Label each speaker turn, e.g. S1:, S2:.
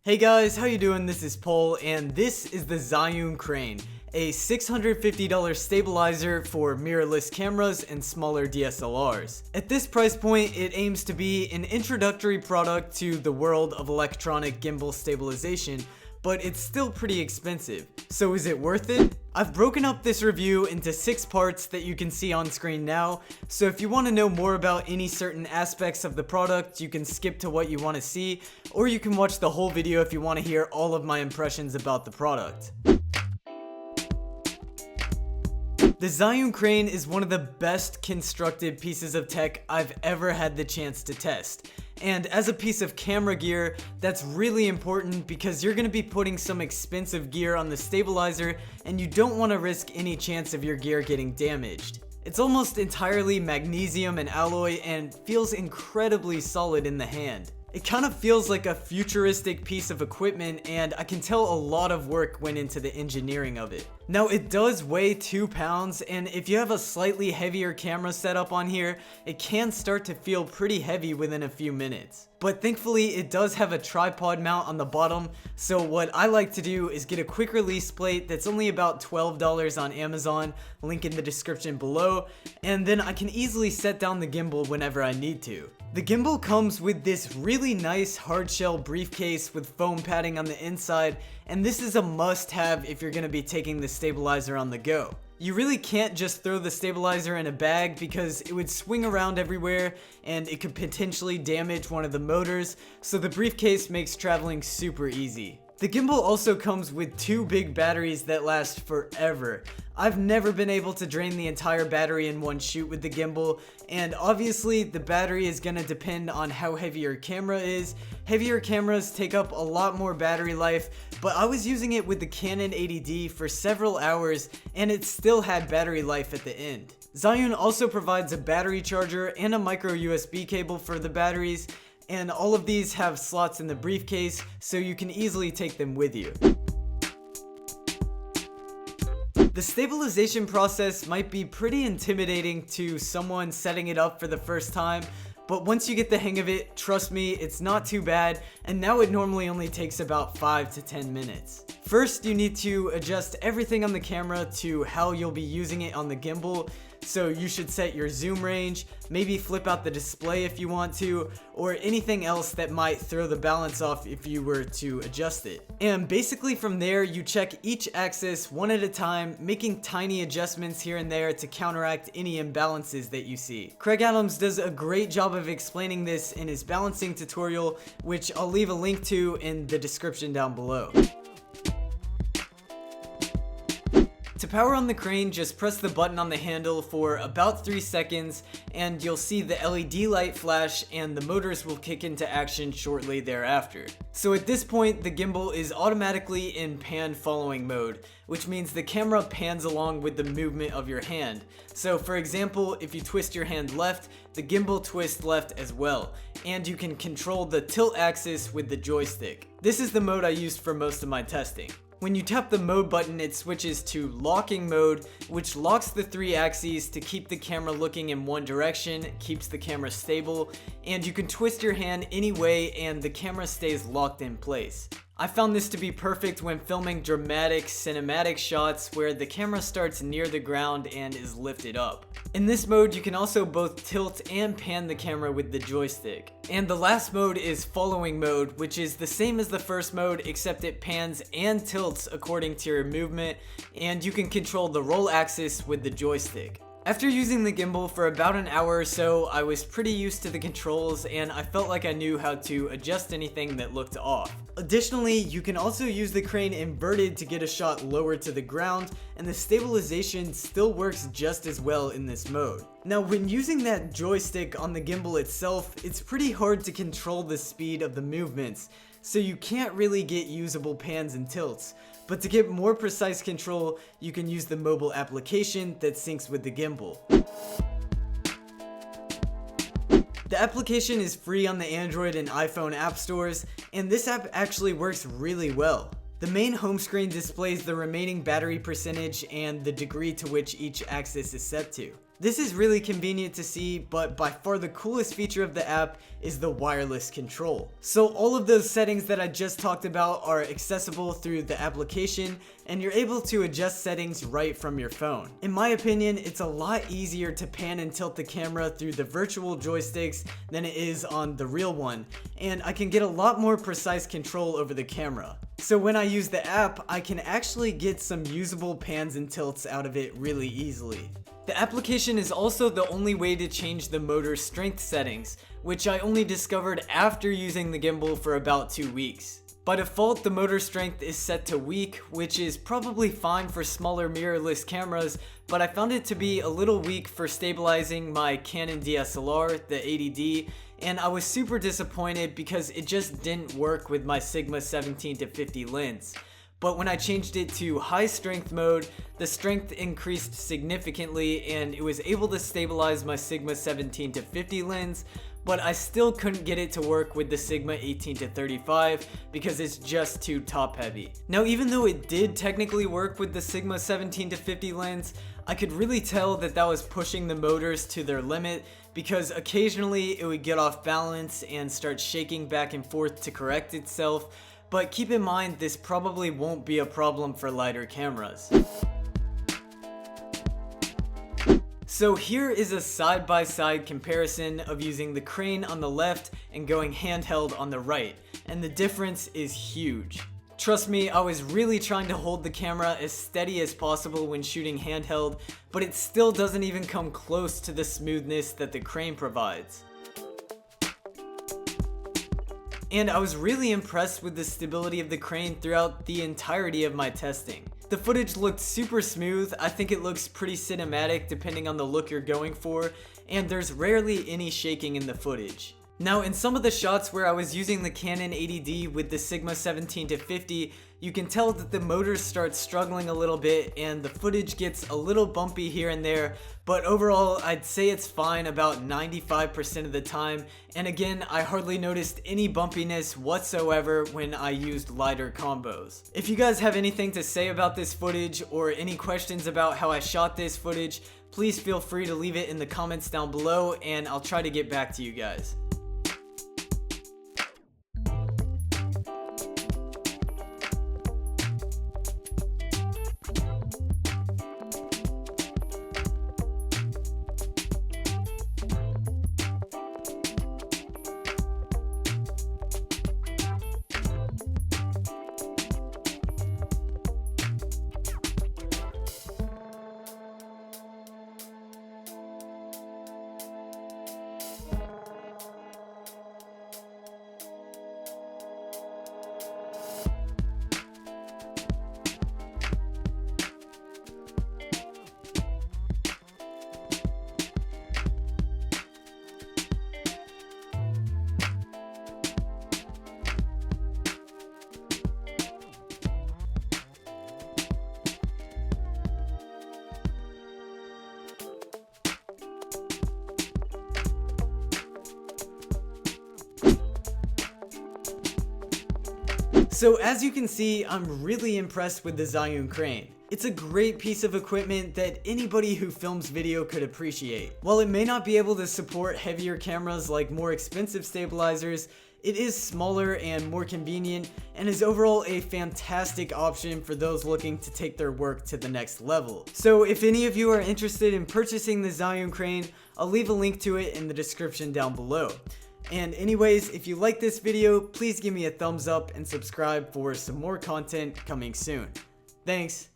S1: Hey guys, how you doing? This is Paul, and this is the Zhiyun crane, a $650 stabilizer for mirrorless cameras and smaller DSLRs. At this price point, it aims to be an introductory product to the world of electronic gimbal stabilization, but it's still pretty expensive. So is it worth it? I've broken up this review into 6 parts that you can see on screen now, so if you want to know more about any certain aspects of the product, you can skip to what you want to see, or you can watch the whole video if you want to hear all of my impressions about the product. The Zhiyun crane is one of the best constructed pieces of tech I've ever had the chance to test. And as a piece of camera gear, that's really important because you're going to be putting some expensive gear on the stabilizer and you don't want to risk any chance of your gear getting damaged. It's almost entirely magnesium and alloy and feels incredibly solid in the hand. It kind of feels like a futuristic piece of equipment, and I can tell a lot of work went into the engineering of it. Now, it does weigh 2 pounds, and if you have a slightly heavier camera setup on here, it can start to feel pretty heavy within a few minutes. But thankfully, it does have a tripod mount on the bottom, so what I like to do is get a quick release plate that's only about $12 on Amazon, link in the description below, and then I can easily set down the gimbal whenever I need to. The gimbal comes with this really nice hardshell briefcase with foam padding on the inside, and this is a must-have if you're going to be taking the stabilizer on the go. You really can't just throw the stabilizer in a bag because it would swing around everywhere and it could potentially damage one of the motors, so the briefcase makes traveling super easy. The gimbal also comes with 2 big batteries that last forever. I've never been able to drain the entire battery in one shoot with the gimbal, and obviously the battery is going to depend on how heavy your camera is. Heavier cameras take up a lot more battery life, but I was using it with the Canon 80D for several hours and it still had battery life at the end. Zhiyun also provides a battery charger and a micro USB cable for the batteries, and all of these have slots in the briefcase so you can easily take them with you. The stabilization process might be pretty intimidating to someone setting it up for the first time, but once you get the hang of it, trust me, it's not too bad, and now it normally only takes about 5 to 10 minutes. First, you need to adjust everything on the camera to how you'll be using it on the gimbal. So you should set your zoom range, maybe flip out the display if you want to, or anything else that might throw the balance off if you were to adjust it. And basically from there, you check each axis one at a time, making tiny adjustments here and there to counteract any imbalances that you see. Craig Adams does a great job of explaining this in his balancing tutorial, which I'll leave a link to in the description down below. To power on the crane, just press the button on the handle for about 3 seconds and you'll see the LED light flash and the motors will kick into action shortly thereafter. So at this point, the gimbal is automatically in pan following mode, which means the camera pans along with the movement of your hand. So for example, if you twist your hand left, the gimbal twists left as well, and you can control the tilt axis with the joystick. This is the mode I used for most of my testing. When you tap the mode button, it switches to locking mode, which locks the 3 axes to keep the camera looking in one direction, keeps the camera stable, and you can twist your hand any way and the camera stays locked in place. I found this to be perfect when filming dramatic cinematic shots where the camera starts near the ground and is lifted up. In this mode, you can also both tilt and pan the camera with the joystick. And the last mode is following mode, which is the same as the first mode except it pans and tilts according to your movement, and you can control the roll axis with the joystick. After using the gimbal for about an hour or so, I was pretty used to the controls and I felt like I knew how to adjust anything that looked off. Additionally, you can also use the crane inverted to get a shot lower to the ground, and the stabilization still works just as well in this mode. Now, when using that joystick on the gimbal itself, it's pretty hard to control the speed of the movements, so you can't really get usable pans and tilts. But to get more precise control, you can use the mobile application that syncs with the gimbal. The application is free on the Android and iPhone app stores, and this app actually works really well. The main home screen displays the remaining battery percentage and the degree to which each axis is set to. This is really convenient to see, but by far the coolest feature of the app is the wireless control. So all of those settings that I just talked about are accessible through the application, and you're able to adjust settings right from your phone. In my opinion, it's a lot easier to pan and tilt the camera through the virtual joysticks than it is on the real one, and I can get a lot more precise control over the camera. So when I use the app, I can actually get some usable pans and tilts out of it really easily. The application is also the only way to change the motor strength settings, which I only discovered after using the gimbal for about 2 weeks. By default, the motor strength is set to weak, which is probably fine for smaller mirrorless cameras, but I found it to be a little weak for stabilizing my Canon DSLR, the 80D, and I was super disappointed because it just didn't work with my Sigma 17-50 lens. But when I changed it to high strength mode, the strength increased significantly and it was able to stabilize my Sigma 17-50 lens, but I still couldn't get it to work with the Sigma 18-35 because it's just too top heavy. Now, even though it did technically work with the Sigma 17-50 lens, I could really tell that that was pushing the motors to their limit because occasionally it would get off balance and start shaking back and forth to correct itself. But keep in mind, this probably won't be a problem for lighter cameras. So here is a side-by-side comparison of using the crane on the left and going handheld on the right, and the difference is huge. Trust me, I was really trying to hold the camera as steady as possible when shooting handheld, but it still doesn't even come close to the smoothness that the crane provides. And I was really impressed with the stability of the crane throughout the entirety of my testing. The footage looked super smooth. I think it looks pretty cinematic depending on the look you're going for, and there's rarely any shaking in the footage. Now, in some of the shots where I was using the Canon 80D with the Sigma 17-50, you can tell that the motors start struggling a little bit and the footage gets a little bumpy here and there, but overall I'd say it's fine about 95% of the time, and again, I hardly noticed any bumpiness whatsoever when I used lighter combos. If you guys have anything to say about this footage or any questions about how I shot this footage, please feel free to leave it in the comments down below and I'll try to get back to you guys. So as you can see, I'm really impressed with the Zhiyun crane. It's a great piece of equipment that anybody who films video could appreciate. While it may not be able to support heavier cameras like more expensive stabilizers, it is smaller and more convenient and is overall a fantastic option for those looking to take their work to the next level. So if any of you are interested in purchasing the Zhiyun crane, I'll leave a link to it in the description down below. And anyways, if you like this video, please give me a thumbs up and subscribe for some more content coming soon. Thanks.